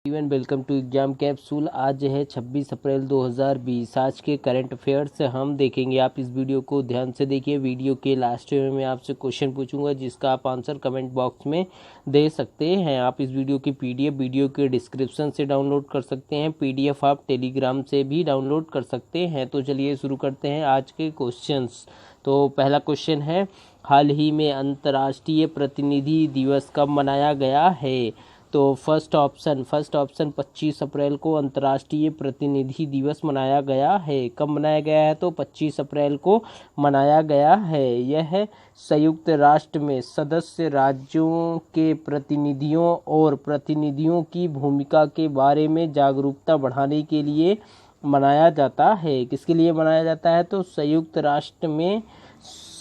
Everyone, welcome to exam capsule. आज है 26 अप्रैल 2020। आज के करंट अफेयर्स हम देखेंगे। आप इस वीडियो को ध्यान से देखिए। वीडियो के लास्ट में मैं आपसे क्वेश्चन पूछूंगा जिसका आप आंसर कमेंट बॉक्स में दे सकते हैं। आप इस वीडियो की पीडीएफ वीडियो के डिस्क्रिप्शन से डाउनलोड कर सकते हैं। पीडीएफ आप टेलीग्राम से भी डाउनलोड कर सकते हैं। तो चलिए शुरू करते हैं आज के क्वेश्चंस। तो पहला क्वेश्चन है, हाल ही में अंतर्राष्ट्रीय प्रतिनिधि दिवस कब मनाया गया है? तो फर्स्ट ऑप्शन 25 अप्रैल को अंतर्राष्ट्रीय प्रतिनिधि दिवस मनाया गया है। कब मनाया गया है? तो 25 अप्रैल को मनाया गया है। यह संयुक्त राष्ट्र में सदस्य राज्यों के प्रतिनिधियों और प्रतिनिधियों की भूमिका के बारे में जागरूकता बढ़ाने के लिए मनाया जाता है। किसके लिए मनाया जाता है? तो संयुक्त राष्ट्र में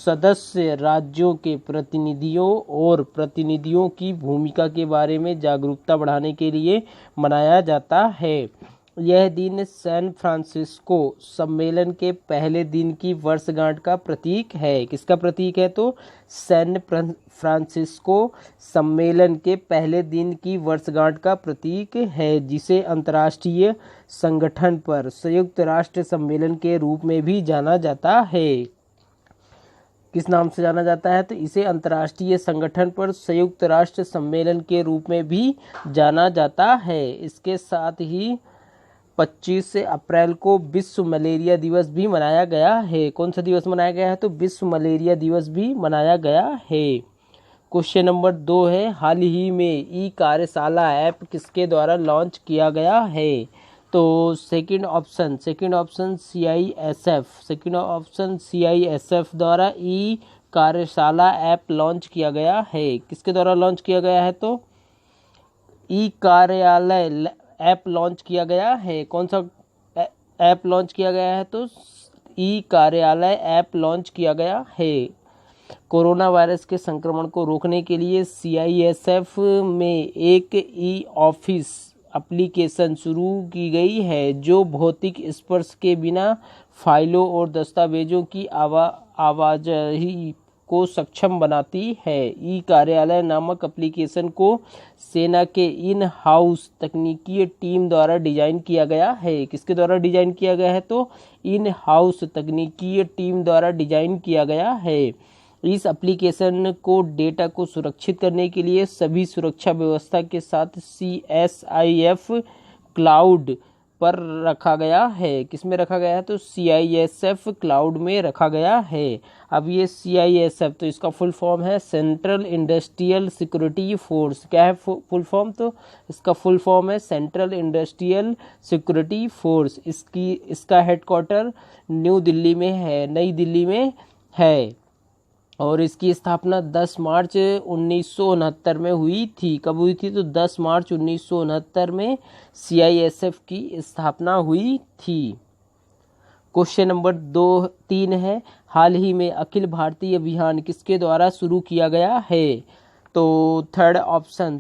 सदस्य राज्यों के प्रतिनिधियों और प्रतिनिधियों की भूमिका के बारे में जागरूकता बढ़ाने के लिए मनाया जाता है। यह दिन सैन फ्रांसिस्को सम्मेलन के पहले दिन की वर्षगांठ का प्रतीक है। किसका प्रतीक है? तो सैन फ्रांसिस्को सम्मेलन के पहले दिन की वर्षगांठ का प्रतीक है, जिसे अंतर्राष्ट्रीय संगठन पर संयुक्त राष्ट्र सम्मेलन के रूप में भी जाना जाता है। किस नाम से जाना जाता है? तो इसे अंतर्राष्ट्रीय संगठन पर संयुक्त राष्ट्र सम्मेलन के रूप में भी जाना जाता है। इसके साथ ही 25 अप्रैल को विश्व मलेरिया दिवस भी मनाया गया है। कौन सा दिवस मनाया गया है? तो विश्व मलेरिया दिवस भी मनाया गया है। क्वेश्चन नंबर 2 है, हाल ही में ई कार्यशाला ऐप किसके द्वारा लॉन्च किया गया है? तो सेकंड ऑप्शन CISF द्वारा ई कार्यशाला ऐप लॉन्च किया गया है। किसके द्वारा लॉन्च किया गया है? तो ई कार्यालय ऐप लॉन्च किया गया है। कौन सा ऐप लॉन्च किया गया है? तो ई कार्यालय ऐप लॉन्च किया गया है। कोरोना वायरस के संक्रमण को रोकने के लिए CISF में एक ई ऑफिस एप्लीकेशन शुरू की गई है जो भौतिक स्पर्श के बिना फाइलों और दस्तावेजों की आवाजाही को सक्षम बनाती है। ई कार्यालय नामक एप्लीकेशन को सेना के इन हाउस तकनीकी टीम द्वारा डिजाइन किया गया है। किसके द्वारा डिजाइन किया गया है? तो इन हाउस तकनीकी टीम द्वारा डिजाइन किया गया है। इस एप्लीकेशन को डेटा को सुरक्षित करने के लिए सभी सुरक्षा व्यवस्था के साथ CSIF क्लाउड पर रखा गया है। किस में रखा गया है? तो CISF क्लाउड में रखा गया है। अब ये CISF, तो इसका फुल फॉर्म है सेंट्रल इंडस्ट्रियल सिक्योरिटी फोर्स। क्या है फुल फॉर्म? तो इसका फुल फॉर्म है सेंट्रल इंडस्ट्रियल सिक्योरिटी फोर्स। इसका हेडक्वार्टर नई दिल्ली में है और इसकी स्थापना 10 मार्च 1969 में हुई थी। कब हुई थी? तो 10 मार्च 1969 में CISF की स्थापना हुई थी। क्वेश्चन नंबर 3 है, हाल ही में अखिल भारतीय अभियान किसके द्वारा शुरू किया गया है? तो थर्ड ऑप्शन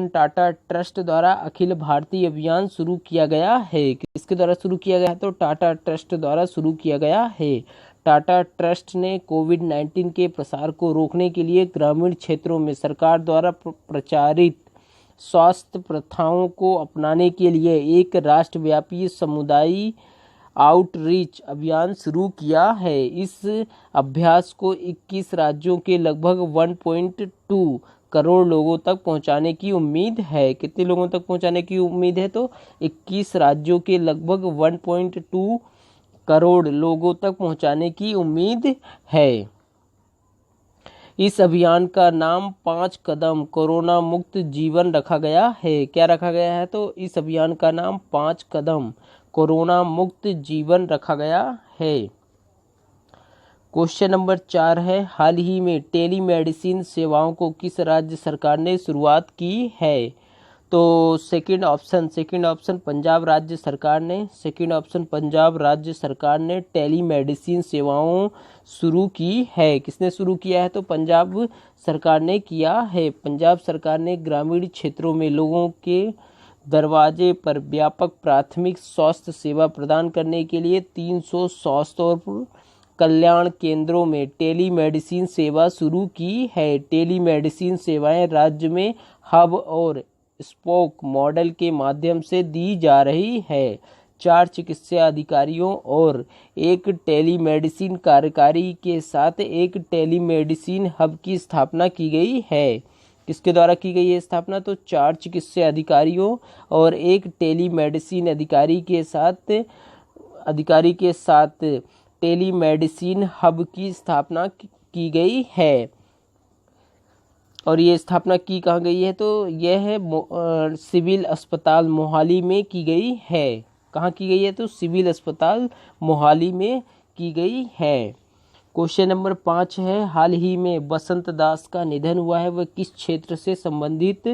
टाटा ट्रस्ट द्वारा अखिल भारतीय अभियान शुरू किया गया है। किसके द्वारा शुरू किया गया है? तो टाटा ट्रस्ट द्वारा शुरू किया गया है। टाटा ट्रस्ट ने कोविड-19 के प्रसार को रोकने के लिए ग्रामीण क्षेत्रों में सरकार द्वारा प्रचारित स्वास्थ्य प्रथाओं को अपनाने के लिए एक राष्ट्रव्यापी समुदाय आउटरीच अभियान शुरू किया है। इस अभ्यास को 21 राज्यों के लगभग 1.2 करोड़ लोगों तक पहुंचाने की उम्मीद है। कितने लोगों तक पहुंचाने की उम्मीद है? तो 21 राज्यों के लगभग 1.2 करोड़ लोगों तक पहुंचाने की उम्मीद है। इस अभियान का नाम 5 कदम कोरोना मुक्त जीवन रखा गया है। क्या रखा गया है? तो इस अभियान का नाम 5 कदम कोरोना मुक्त जीवन रखा गया है। क्वेश्चन नंबर 4 है, हाल ही में टेलीमेडिसिन सेवाओं को किस राज्य सरकार ने शुरुआत की है? तो सेकंड ऑप्शन पंजाब राज्य सरकार ने टेलीमेडिसिन सेवाओं शुरू की है। किसने शुरू किया है? तो पंजाब सरकार ने किया है। पंजाब सरकार ने ग्रामीण क्षेत्रों में लोगों के दरवाजे पर व्यापक प्राथमिक स्वास्थ्य सेवा प्रदान करने के लिए 300 स्वास्थ्य और कल्याण केंद्रों में टेलीमेडिसिन सेवा शुरू की है। टेलीमेडिसिन सेवाएं राज्य में हब और स्पोक मॉडल के माध्यम से दी जा रही है। 4 चिकित्सा अधिकारियों और एक टेलीमेडिसिन कार्यकारी के साथ एक टेलीमेडिसिन हब की स्थापना की गई है। किसके द्वारा की गई है स्थापना? तो 4 चिकित्सा अधिकारियों और एक टेलीमेडिसिन अधिकारी के साथ टेलीमेडिसिन हब की स्थापना की गई है। और ये स्थापना की कहाँ गई है? तो यह है सिविल अस्पताल मोहाली में की गई है। कहाँ की गई है? तो सिविल अस्पताल मोहाली में की गई है। क्वेश्चन नंबर 5 है, हाल ही में बसंत दास का निधन हुआ है, वह किस क्षेत्र से संबंधित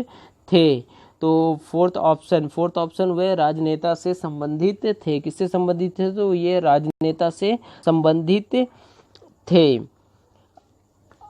थे? तो फोर्थ ऑप्शन वह राजनेता से संबंधित थे। किससे संबंधित थे? तो ये राजनेता से संबंधित थे।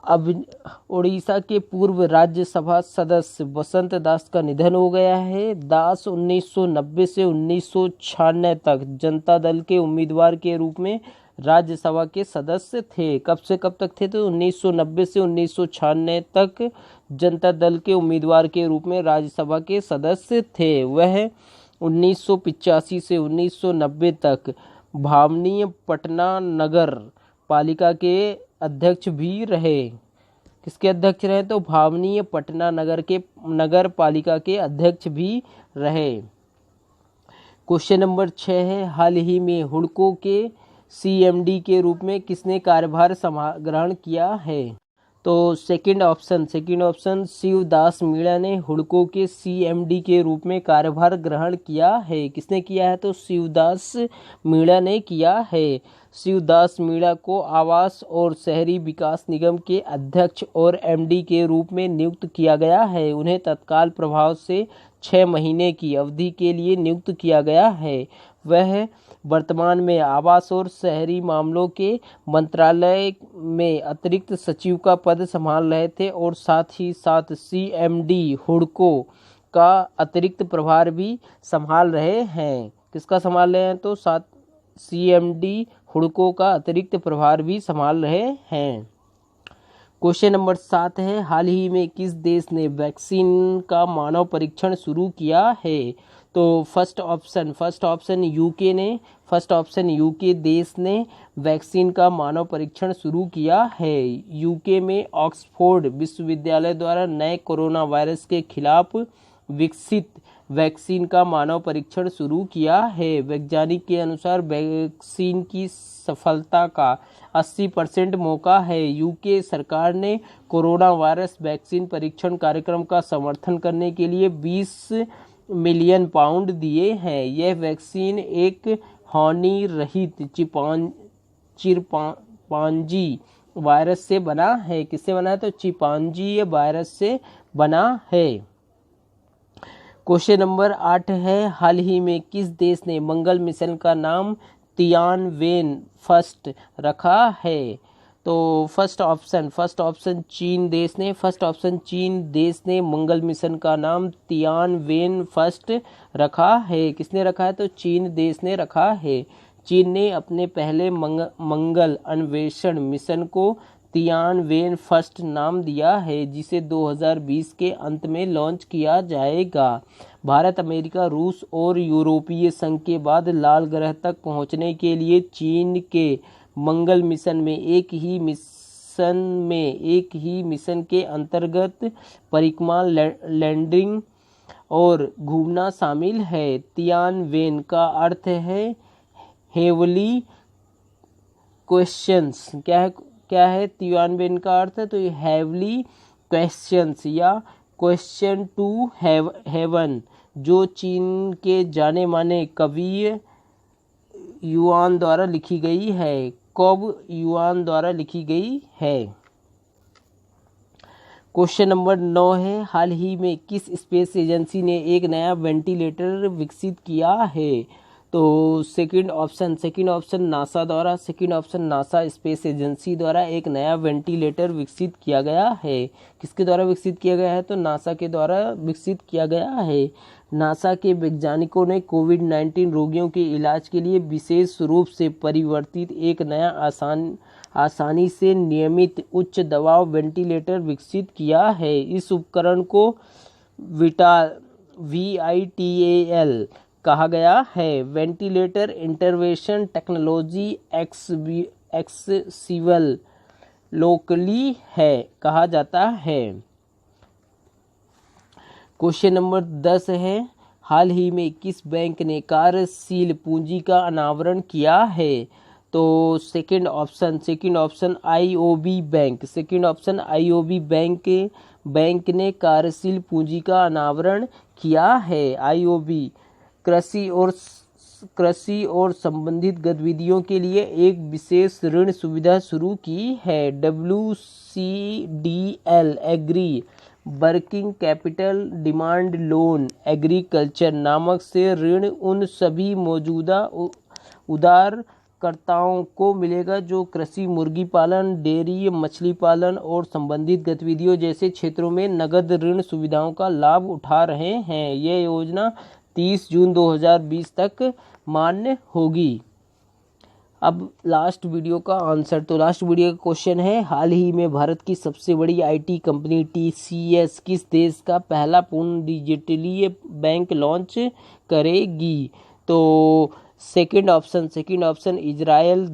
अब उड़ीसा के पूर्व राज्यसभा सदस्य बसंत दास का निधन हो गया है। दास 1990 से 1996 तक जनता दल के उम्मीदवार के रूप में राज्यसभा के सदस्य थे। कब से कब तक थे? तो 1990 से 1996 तक जनता दल के उम्मीदवार के रूप में राज्यसभा के सदस्य थे। वह 1985 से 1990 तक भावनीय पटना नगर पालिका के अध्यक्ष भी रहे। किसके अध्यक्ष रहे? तो भावनीय पटना नगर पालिका के अध्यक्ष भी रहे। क्वेश्चन नंबर 6 है, हाल ही में हुडको के CMD के रूप में किसने कार्यभार ग्रहण किया है? तो सेकंड ऑप्शन शिवदास मीणा ने हुडको के CMD के रूप में कार्यभार ग्रहण किया है। किसने किया है? तो शिवदास मीणा ने किया है। शिवदास मीणा को आवास और शहरी विकास निगम के अध्यक्ष और MD के रूप में नियुक्त किया गया है। उन्हें तत्काल प्रभाव से 6 महीने की अवधि के लिए नियुक्त किया गया है। वह वर्तमान में आवास और शहरी मामलों के मंत्रालय में अतिरिक्त सचिव का पद संभाल रहे थे और साथ ही साथ CMD हुडको का अतिरिक्त प्रभार भी संभाल रहे हैं। किसका संभाल रहे हैं? तो CMD हुडको का अतिरिक्त प्रभार भी संभाल रहे हैं। क्वेश्चन नंबर 7 है, हाल ही में किस देश ने वैक्सीन का मानव परीक्षण शुरू किया है? तो फर्स्ट ऑप्शन यूके देश ने वैक्सीन का मानव परीक्षण शुरू किया है। यूके में ऑक्सफोर्ड विश्वविद्यालय द्वारा नए कोरोना वायरस के खिलाफ विकसित वैक्सीन का मानव परीक्षण शुरू किया है। वैज्ञानिक के अनुसार वैक्सीन की सफलता का 80% मौका है। यूके सरकार ने कोरोना वायरस वैक्सीन परीक्षण कार्यक्रम का समर्थन करने के लिए 20 मिलियन पाउंड दिए हैं। यह वैक्सीन एक हानि रहित चिंपांजी वायरस से बना है। किससे बना है? तो चिंपांजी वायरस से बना है। क्वेश्चन नंबर 8 है, हाल ही में किस देश ने मंगल मिशन का नाम तियानवेन फर्स्ट रखा है? तो फर्स्ट ऑप्शन चीन देश ने मंगल मिशन का नाम तियानवेन फर्स्ट रखा है। किसने रखा है? तो चीन देश ने रखा है। चीन ने अपने पहले मंगल अन्वेषण मिशन को तियानवेन फर्स्ट नाम दिया है, जिसे 2020 के अंत में लॉन्च किया जाएगा। भारत, अमेरिका, रूस और यूरोपीय संघ के बाद लाल ग्रह तक पहुंचने के लिए चीन के मंगल मिशन में एक ही मिशन के अंतर्गत परिक्रमा, लैंडिंग और घूमना शामिल है। तियानवेन का अर्थ है हेवली क्वेश्चंस। क्या है तियानवेन का अर्थ? है तो ये हेवली क्वेश्चंस या क्वेश्चन टू हेवन, जो चीन के जाने माने कवि युआन द्वारा लिखी गई है। क्वेश्चन नंबर 9 है, हाल ही में किस स्पेस एजेंसी ने एक नया वेंटिलेटर विकसित किया है? तो second option NASA space agency द्वारा एक नया वेंटिलेटर विकसित किया गया है। किसके द्वारा विकसित किया गया है? तो नासा के द्वारा विकसित किया गया है। नासा के वैज्ञानिकों ने कोविड-19 रोगियों के इलाज के लिए विशेष रूप से परिवर्तित एक नया आसानी से नियमित उच्च दबाव वेंटिलेटर विकसित किया है। इस उपकरण को VITAL कहा गया है। Ventilator intervention technology accessible locally है कहा जाता है। क्वेश्चन नंबर 10 है, हाल ही में किस बैंक ने कार्यशील पूंजी का अनावरण किया है? तो second option IOB bank. Second option IOB bank ने कार्यशील पूंजी का अनावरण किया है। IOB कृषि और संबंधित गतिविधियों के लिए एक विशेष ऋण सुविधा शुरू की है। WCDL agri working capital demand loan agriculture नामक से ऋण उन सभी मौजूदा उधारकर्ताओं को मिलेगा जो कृषि, मुर्गी पालन, डेयरी, मछली पालन और संबंधित गतिविधियों जैसे क्षेत्रों में नगद ऋण सुविधाओं का लाभ उठा रहे हैं। यह योजना 30 जून 2020 तक मान्य होगी। अब लास्ट वीडियो का आंसर। तो लास्ट वीडियो का क्वेश्चन है, हाल ही में भारत की सबसे बड़ी IT कंपनी TCS किस देश का पहला पूर्ण डिजिटली बैंक लॉन्च करेगी? तो सेकंड ऑप्शन इजराइल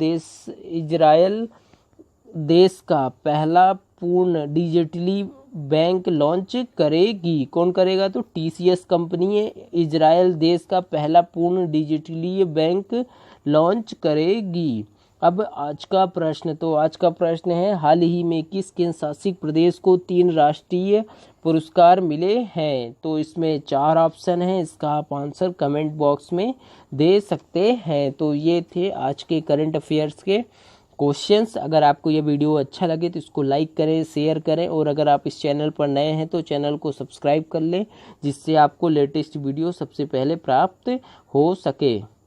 देश का पहला पूर्ण डिजिटली बैंक लॉन्च करेगी। कौन करेगा? तो TCS कंपनी है, इजराइल देश का पहला पूर्ण डिजिटली बैंक लॉन्च करेगी। अब आज का प्रश्न है, हाल ही में किस केंद्र शासित प्रदेश को 3 राष्ट्रीय पुरस्कार मिले हैं? तो इसमें 4 ऑप्शन हैं, इसका आप आंसर कमेंट बॉक्स में दे सकते हैं। तो ये थे आज के करंट अफेयर्स के क्वेश्चंस। अगर आपको ये वीडियो अच्छा लगे तो इसको लाइक करें, शेयर करें और अगर आप इस चैनल पर नए हैं तो चैनल को सब्सक्राइब कर लें, जिससे आपको लेटेस्ट वीडियो सबसे पहले प्राप्त हो सके।